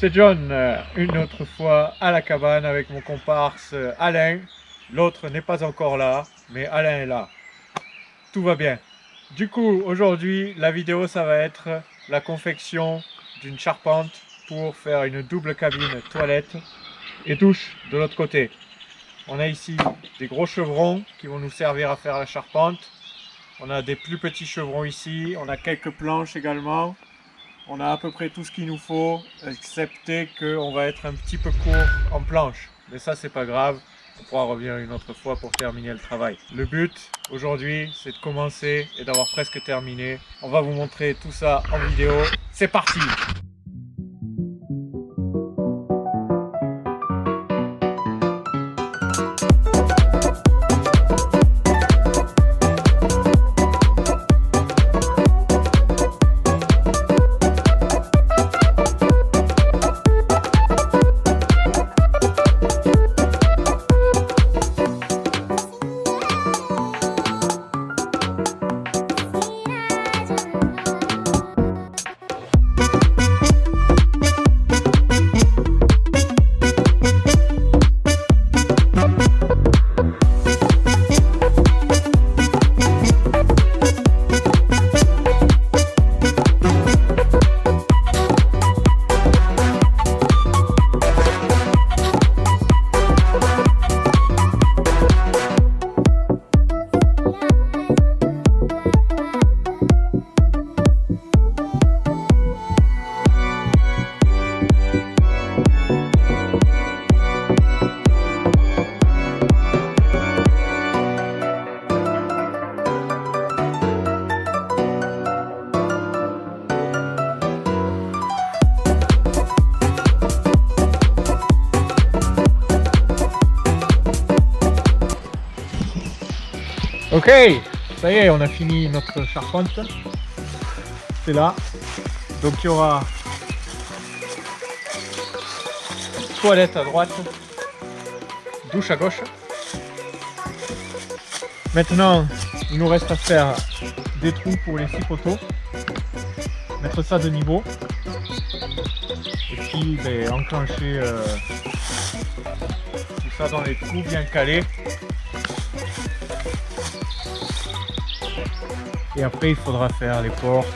C'est John, une autre fois à la cabane avec mon comparse Alain. L'autre n'est pas encore là, mais Alain est là. Tout va bien. Du coup, aujourd'hui, la vidéo, ça va être la confection d'une charpente pour faire une double cabine toilette et douche de l'autre côté. On a ici des gros chevrons qui vont nous servir à faire la charpente. On a des plus petits chevrons ici, on a quelques planches également. On a à peu près tout ce qu'il nous faut, excepté qu'on va être un petit peu court en planche. Mais ça, c'est pas grave, on pourra revenir une autre fois pour terminer le travail. Le but aujourd'hui, c'est de commencer et d'avoir presque terminé. On va vous montrer tout ça en vidéo. C'est parti! Ok, ça y est, on a fini notre charpente. C'est là. Donc il y aura toilette à droite, douche à gauche. Maintenant, il nous reste à faire des trous pour les 6 poteaux, mettre ça de niveau, et puis enclencher tout ça dans les trous bien calés. Et après il faudra faire les portes,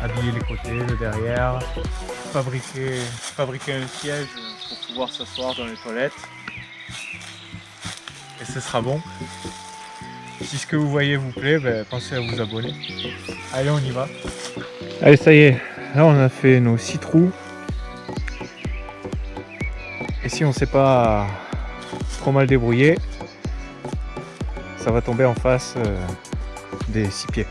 habiller les côtés, le derrière, fabriquer un siège pour pouvoir s'asseoir dans les toilettes. Et ce sera bon. Si ce que vous voyez vous plaît, pensez à vous abonner. Allez, on y va. Allez, ça y est, là on a fait nos 6 trous. Et si on ne sait pas trop mal débrouiller, ça va tomber en face des 6 pieds.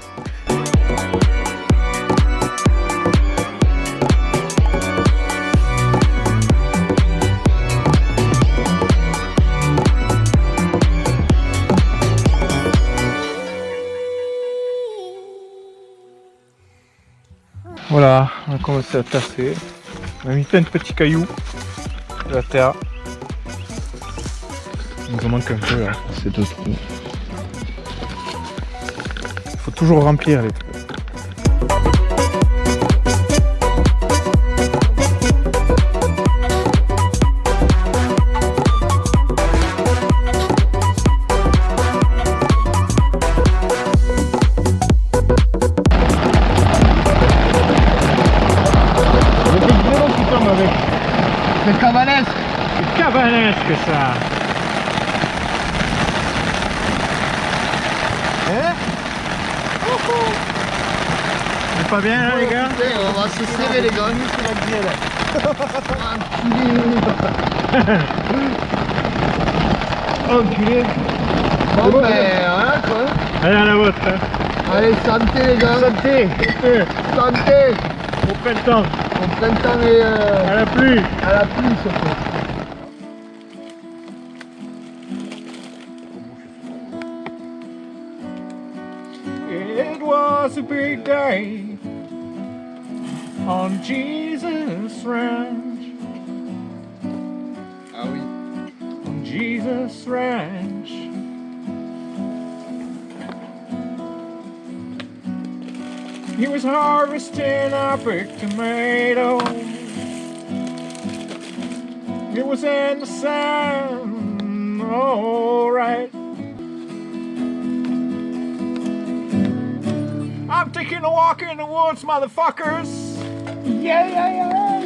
Voilà, on a commencé à tasser. On a mis plein de petits cailloux de la terre. Il nous en manque un peu là, ces 2 trous. Il faut toujours remplir les trous. C'est cavanesque. C'est cavanesque ça. Hein? C'est pas bien là les gars? On va se serrer les gars, nous c'est la gueule. Enculé. Bon voilà quoi. Allez à la vôtre. Allez, santé les gars. Santé. Santé. Au printemps. Au printemps et à la pluie. À la pluie surtout. It was a big day on Jesus Ranch. Ah oui. On Jesus Ranch. He was harvesting our big tomatoes. It was in the sand. Alright. I'm taking a walk in the woods, motherfuckers. Yeah.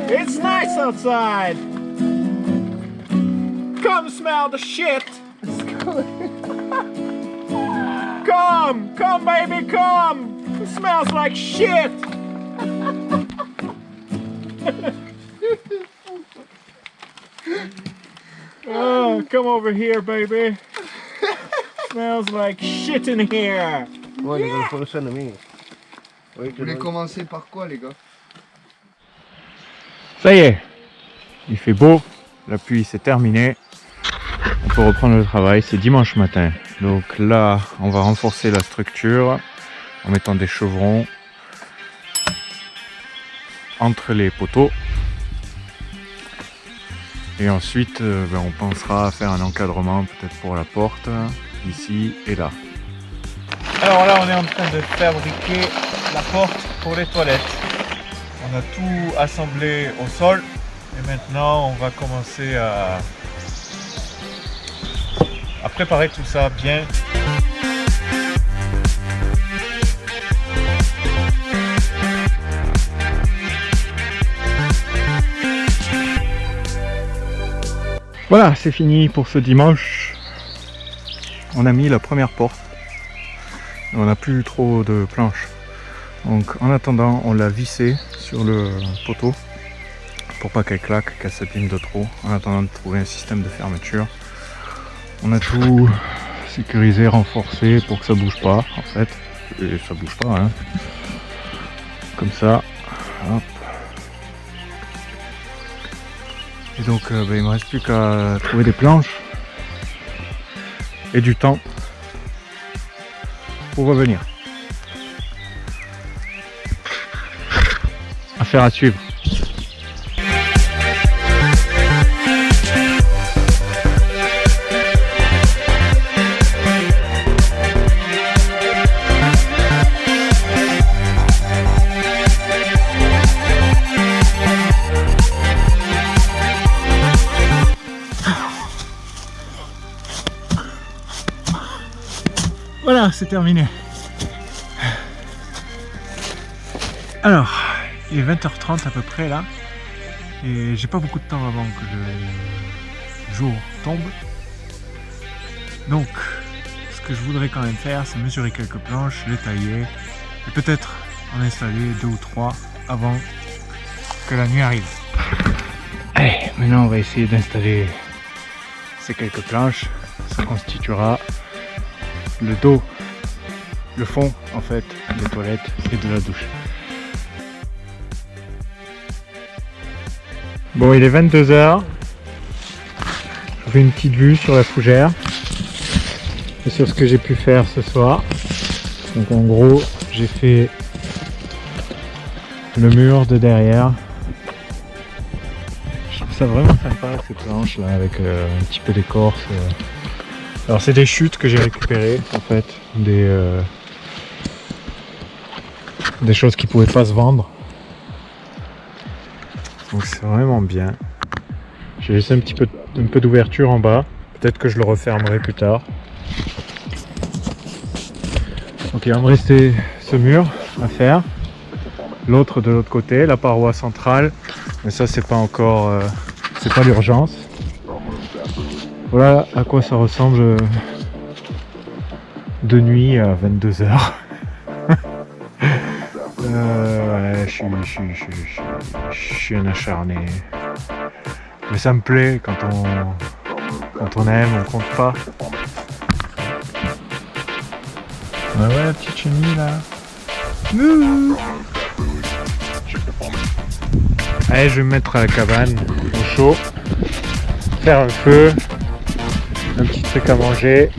It's nice outside. Come smell the shit. Come baby, come. It smells like shit. Oh, come over here, baby. Smells like shit in here. Ouais, les gars, faut le ami. Vous voulez commencer par quoi, les gars? Ça y est, il fait beau, la pluie c'est terminé. On peut reprendre le travail, c'est dimanche matin. Donc là, on va renforcer la structure en mettant des chevrons entre les poteaux. Et ensuite, on pensera à faire un encadrement peut-être pour la porte, ici et là. Alors là, on est en train de fabriquer la porte pour les toilettes. On a tout assemblé au sol et maintenant on va commencer à préparer tout ça bien. Voilà, c'est fini pour ce dimanche. On a mis la première porte. On n'a plus trop de planches. Donc en attendant, on l'a vissée sur le poteau pour pas qu'elle claque, qu'elle s'abîme de trop. En attendant de trouver un système de fermeture. On a tout sécurisé, renforcé pour que ça bouge pas en fait. Et ça bouge pas, hein. Comme ça. Hop. Et donc il me reste plus qu'à trouver des planches et du temps pour revenir. Affaire à suivre. Voilà, c'est terminé. Alors, il est 20h30 à peu près là. Et j'ai pas beaucoup de temps avant que le jour tombe. Donc, ce que je voudrais quand même faire, c'est mesurer quelques planches, les tailler. Et peut-être en installer 2 ou 3 avant que la nuit arrive. Allez, maintenant on va essayer d'installer ces quelques planches. Ça constituera le dos, le fond en fait des toilettes et de la douche. Bon, il est 22 h. Je fais une petite vue sur la fougère et sur ce que j'ai pu faire ce soir. Donc en gros, j'ai fait le mur de derrière. Je trouve ça vraiment sympa ces planches là avec un petit peu d'écorce. Alors c'est des chutes que j'ai récupérées en fait, des choses qui pouvaient pas se vendre. Donc c'est vraiment bien. J'ai laissé un peu d'ouverture en bas. Peut-être que je le refermerai plus tard. Donc il va me rester ce mur à faire. L'autre de l'autre côté, la paroi centrale. Mais ça c'est pas encore, c'est pas l'urgence. Voilà à quoi ça ressemble de nuit à 22 h. Ouais, je suis un acharné. Mais ça me plaît quand on aime, on compte pas. Ouais, la petite chenille là. Allez, je vais me mettre à la cabane au chaud, faire un feu, un petit truc à manger.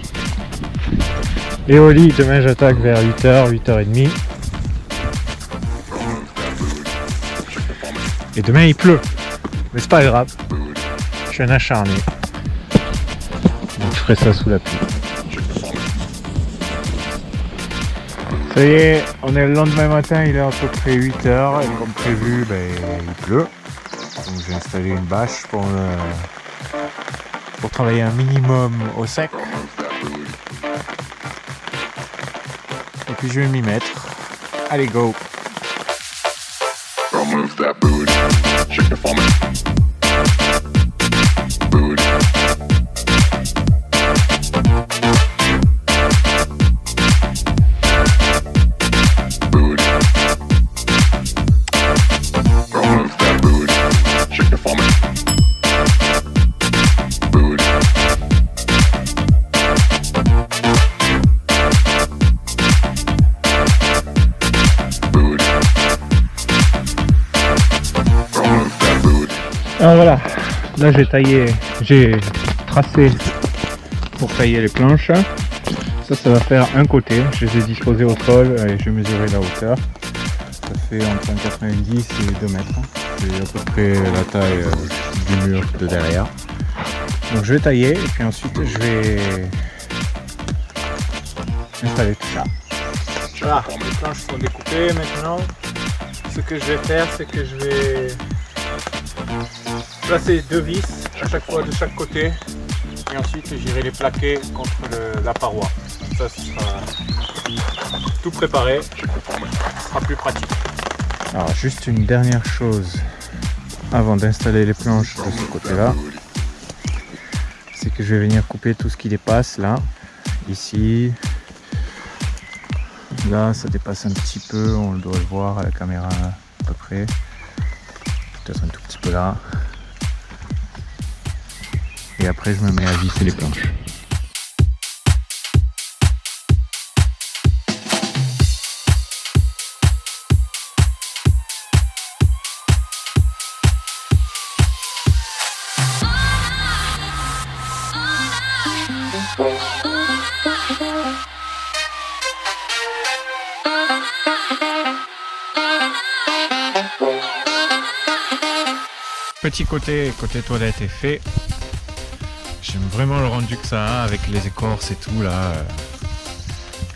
Et au lit, demain j'attaque vers 8h, 8h30. Et demain il pleut, mais c'est pas grave, je suis un acharné. Donc je ferai ça sous la pluie. Ça y est, on est le lendemain matin, il est à peu près 8h et comme prévu, il pleut. Donc j'ai installé une bâche pour travailler un minimum au sec. Et puis je vais m'y mettre. Allez, go! Remove that booty. Shake the foam. Booty. Booty. Remove that booty. Shake the foam. Booty. Alors voilà, là j'ai tracé pour tailler les planches. Ça va faire un côté. Je les ai disposés au sol et j'ai mesuré la hauteur. Ça fait entre 1,90 et 2 mètres. C'est à peu près la taille du mur de derrière. Donc je vais tailler et puis ensuite je vais installer tout ça. Voilà, les planches sont découpées maintenant. Ce que je vais faire, c'est que je vais placer 2 vis à chaque fois de chaque côté et ensuite j'irai les plaquer contre la paroi. Comme ça, ce sera tout préparé, ce sera plus pratique. Alors juste une dernière chose avant d'installer les planches de ce côté là, c'est que je vais venir couper tout ce qui dépasse là, ici, là ça dépasse un petit peu, on doit le voir à la caméra à peu près, peut-être un tout petit peu là. Et après je me mets à visser les planches. Petit côté toilette est fait. J'aime vraiment le rendu que ça a avec les écorces et tout là.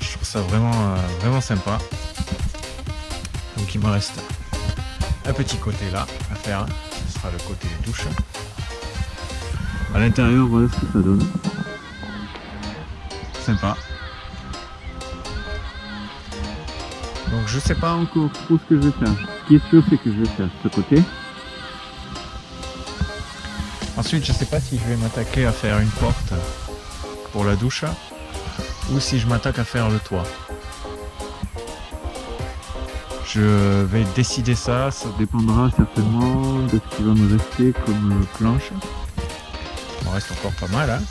Je trouve ça vraiment sympa. Donc il me reste un petit côté là à faire. Ce sera le côté douche. À l'intérieur, voilà ce que ça donne. Sympa. Donc je sais pas encore trop ce que je vais faire. Ce qui est sûr, c'est que je vais faire ce côté. Ensuite, je sais pas si je vais m'attaquer à faire une porte pour la douche ou si je m'attaque à faire le toit. Je vais décider ça dépendra certainement de ce qui va me rester comme planche. Il m'en reste encore pas mal, hein.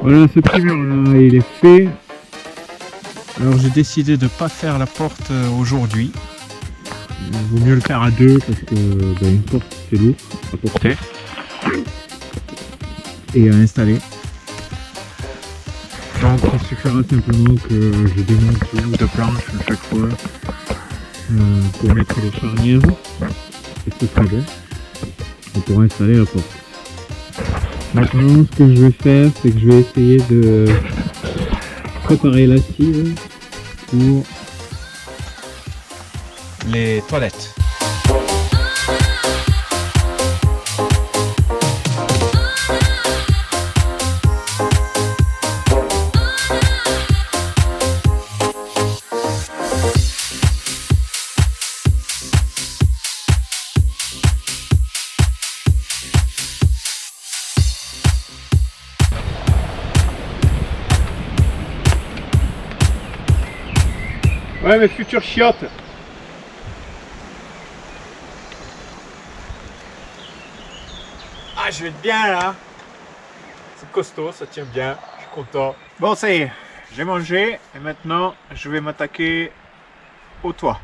Voilà, ce petit mur là, il est fait. Alors j'ai décidé de ne pas faire la porte aujourd'hui. Il vaut mieux le faire à deux parce que une porte c'est lourd à porter et à installer. Donc il suffira simplement que je démonte une ou deux planches à chaque fois pour mettre les charnières et ce sera bon. On pourra installer la porte. Maintenant, ce que je vais faire, c'est que je vais essayer de préparer la cime pour les toilettes. Ouais, mes futures chiottes. Ah, je vais être bien là. C'est costaud, ça tient bien. Je suis content. Bon, ça y est, j'ai mangé et maintenant je vais m'attaquer au toit.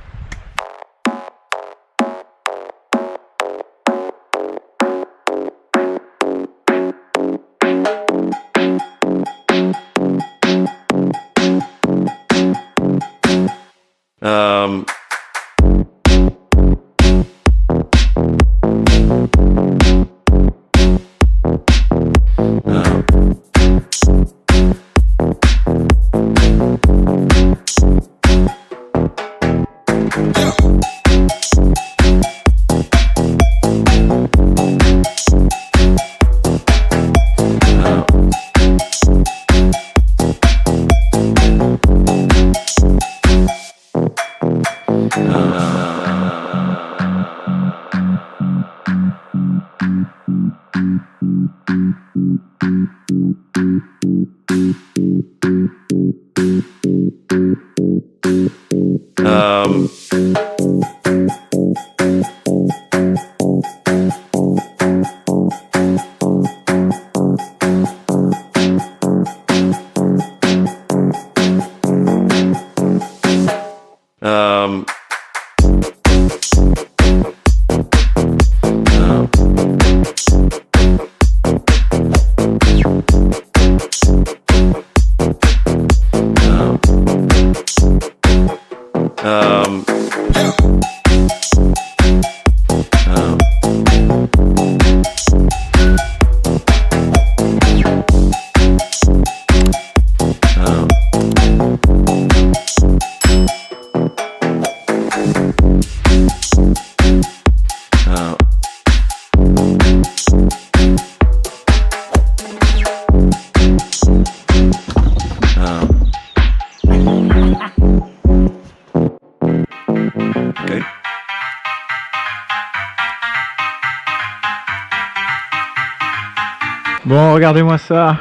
Bon, regardez-moi ça.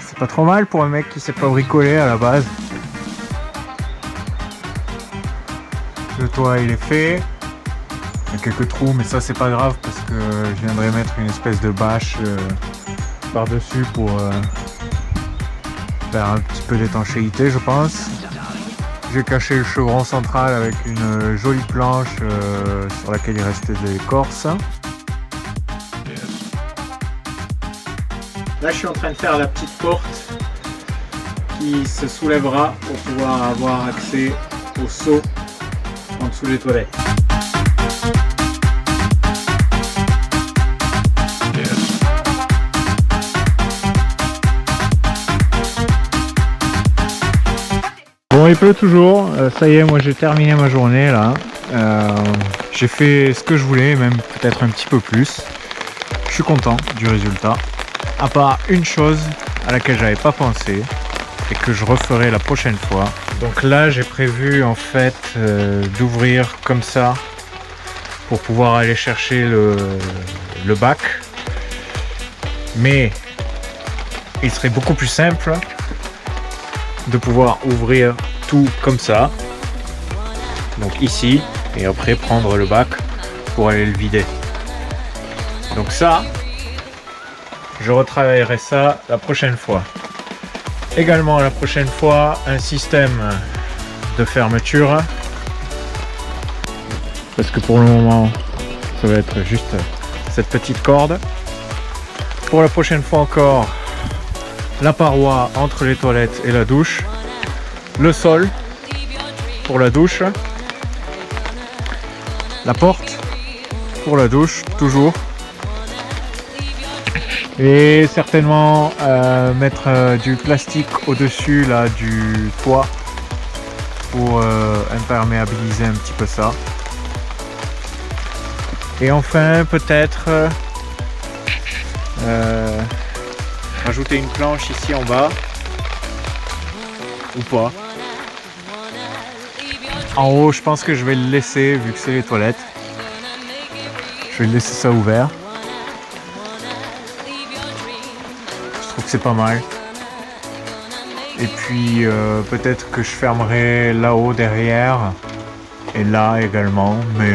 C'est pas trop mal pour un mec qui sait pas bricoler à la base. Le toit il est fait. Il y a quelques trous, mais ça c'est pas grave parce que je viendrai mettre une espèce de bâche par-dessus pour faire un petit peu d'étanchéité, je pense. J'ai caché le chevron central avec une jolie planche sur laquelle il restait de l'écorce. Là je suis en train de faire la petite porte qui se soulèvera pour pouvoir avoir accès au seau en dessous des toilettes. Bon, il pleut toujours, ça y est, moi j'ai terminé ma journée là. J'ai fait ce que je voulais, même peut-être un petit peu plus. Je suis content du résultat. À part une chose à laquelle j'avais pas pensé et que je referai la prochaine fois. Donc là j'ai prévu en fait d'ouvrir comme ça pour pouvoir aller chercher le bac. Mais il serait beaucoup plus simple de pouvoir ouvrir tout comme ça. Donc ici, et après prendre le bac pour aller le vider. Donc ça, je retravaillerai ça la prochaine fois. Également la prochaine fois, un système de fermeture. Parce que pour le moment, ça va être juste cette petite corde. Pour la prochaine fois encore, la paroi entre les toilettes et la douche. Le sol pour la douche. La porte pour la douche, toujours. Et certainement mettre du plastique au-dessus là du toit pour imperméabiliser un petit peu ça. Et enfin peut-être rajouter une planche ici en bas ou pas. En haut je pense que je vais le laisser vu que c'est les toilettes. Je vais laisser ça ouvert. Je trouve que c'est pas mal. Et puis peut-être que je fermerai là-haut derrière et là également, mais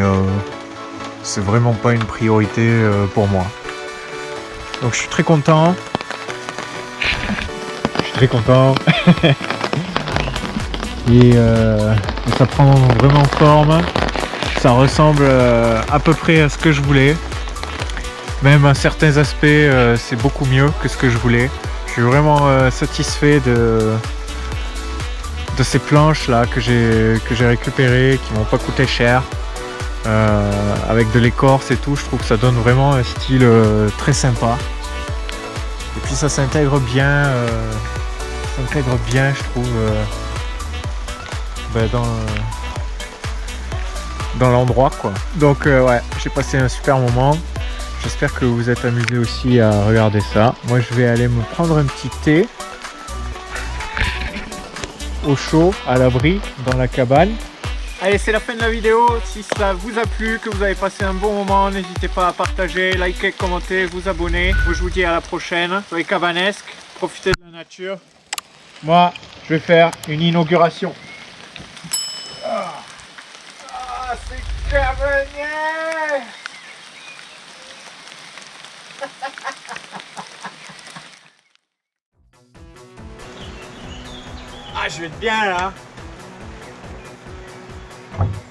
c'est vraiment pas une priorité pour moi. Donc je suis très content. Et ça prend vraiment forme. Ça ressemble à peu près à ce que je voulais. Même à certains aspects, c'est beaucoup mieux que ce que je voulais. Je suis vraiment satisfait ces planches là que j'ai récupérées, qui m'ont pas coûté cher. Avec de l'écorce et tout, je trouve que ça donne vraiment un style très sympa. Et puis ça s'intègre bien, je trouve, dans l'endroit quoi. Donc ouais, j'ai passé un super moment. J'espère que vous vous êtes amusés aussi à regarder ça. Moi je vais aller me prendre un petit thé au chaud, à l'abri, dans la cabane. Allez, c'est la fin de la vidéo. Si ça vous a plu, que vous avez passé un bon moment, n'hésitez pas à partager, liker, commenter, vous abonner. Je vous dis à la prochaine sur les Cabanesques. Profitez de la nature. Moi, je vais faire une inauguration. C'est cabanais. Ah, je vais être bien là.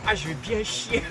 Ah, je vais bien chier.